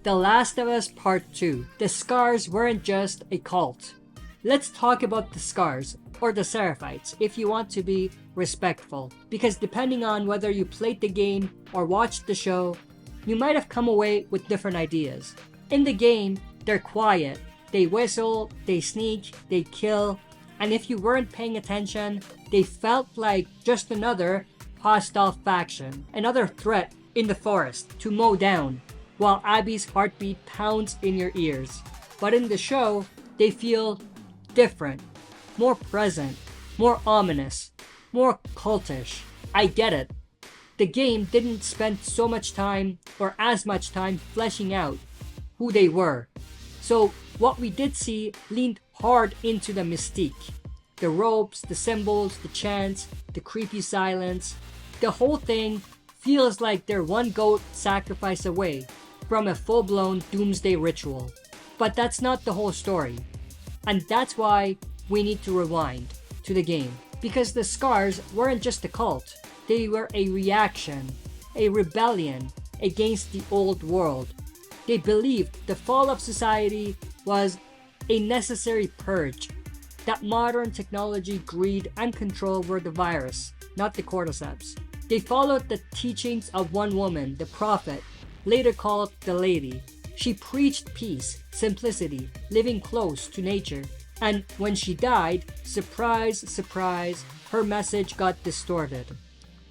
The Last of Us Part 2. The Scars weren't just a cult. Let's talk about the Scars, or the Seraphites, if you want to be respectful. Because depending on whether you played the game or watched the show, you might have come away with different ideas. In the game, they're quiet. They whistle, they sneak, they kill, and if you weren't paying attention, they felt like just another hostile faction, another threat in the forest to mow down, while Abby's heartbeat pounds in your ears. But in the show, they feel different, more present, more ominous, more cultish. I get it. The game didn't spend so much time or as much time fleshing out who they were. So what we did see leaned hard into the mystique. The ropes, the symbols, the chants, the creepy silence. The whole thing feels like they're one goat sacrifice away from a full-blown doomsday ritual. But that's not the whole story. And that's why we need to rewind to the game. Because the Scars weren't just a cult. They were a reaction, a rebellion against the old world. They believed the fall of society was a necessary purge, that modern technology, greed, and control were the virus, not the cordyceps. They followed the teachings of one woman, the prophet, later called the Lady. She preached peace, simplicity, living close to nature. And when she died, surprise, surprise, her message got distorted.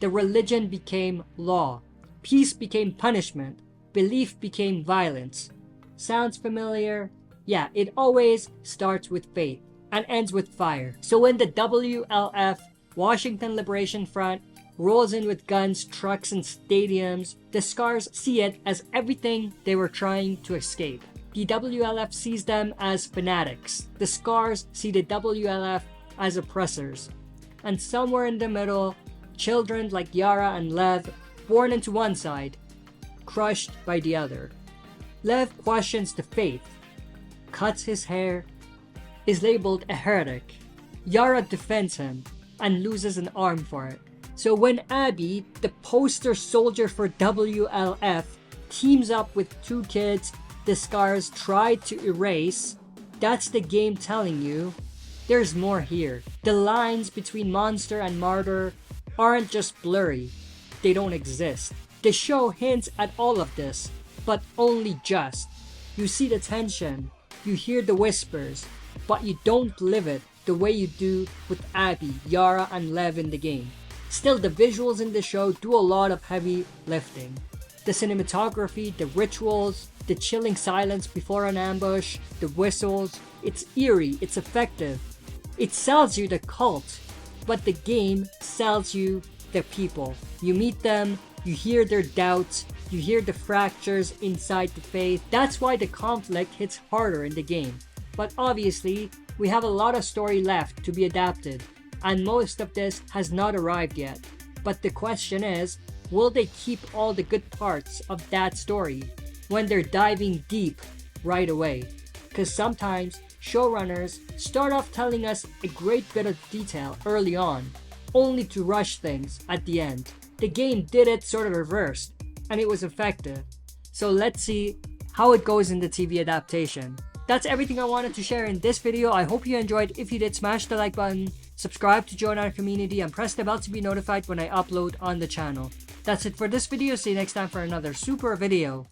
The religion became law. Peace became punishment. Belief became violence. Sounds familiar? Yeah, it always starts with faith and ends with fire. So when the WLF, Washington Liberation Front, rolls in with guns, trucks, and stadiums, the Scars see it as everything they were trying to escape. The WLF sees them as fanatics. The Scars see the WLF as oppressors. And somewhere in the middle, children like Yara and Lev, born into one side, crushed by the other. Lev questions the faith, cuts his hair, is labeled a heretic. Yara defends him and loses an arm for it. So when Abby, the poster soldier for WLF, teams up with two kids the Scars tried to erase, that's the game telling you there's more here. The lines between monster and martyr aren't just blurry, they don't exist. The show hints at all of this, but only just. You see the tension, you hear the whispers, but you don't live it the way you do with Abby, Yara, and Lev in the game. Still, the visuals in the show do a lot of heavy lifting. The cinematography, the rituals, the chilling silence before an ambush, the whistles, it's eerie, it's effective. It sells you the cult, but the game sells you the people. You meet them, you hear their doubts, you hear the fractures inside the faith. That's why the conflict hits harder in the game. But obviously, we have a lot of story left to be adapted, and most of this has not arrived yet. But the question is, will they keep all the good parts of that story when they're diving deep right away? Because sometimes showrunners start off telling us a great bit of detail early on, only to rush things at the end. The game did it sort of reversed, and it was effective. So let's see how it goes in the TV adaptation. That's everything I wanted to share in this video. I hope you enjoyed. If you did, smash the like button, subscribe to join our community, and press the bell to be notified when I upload on the channel. That's it for this video. See you next time for another super video.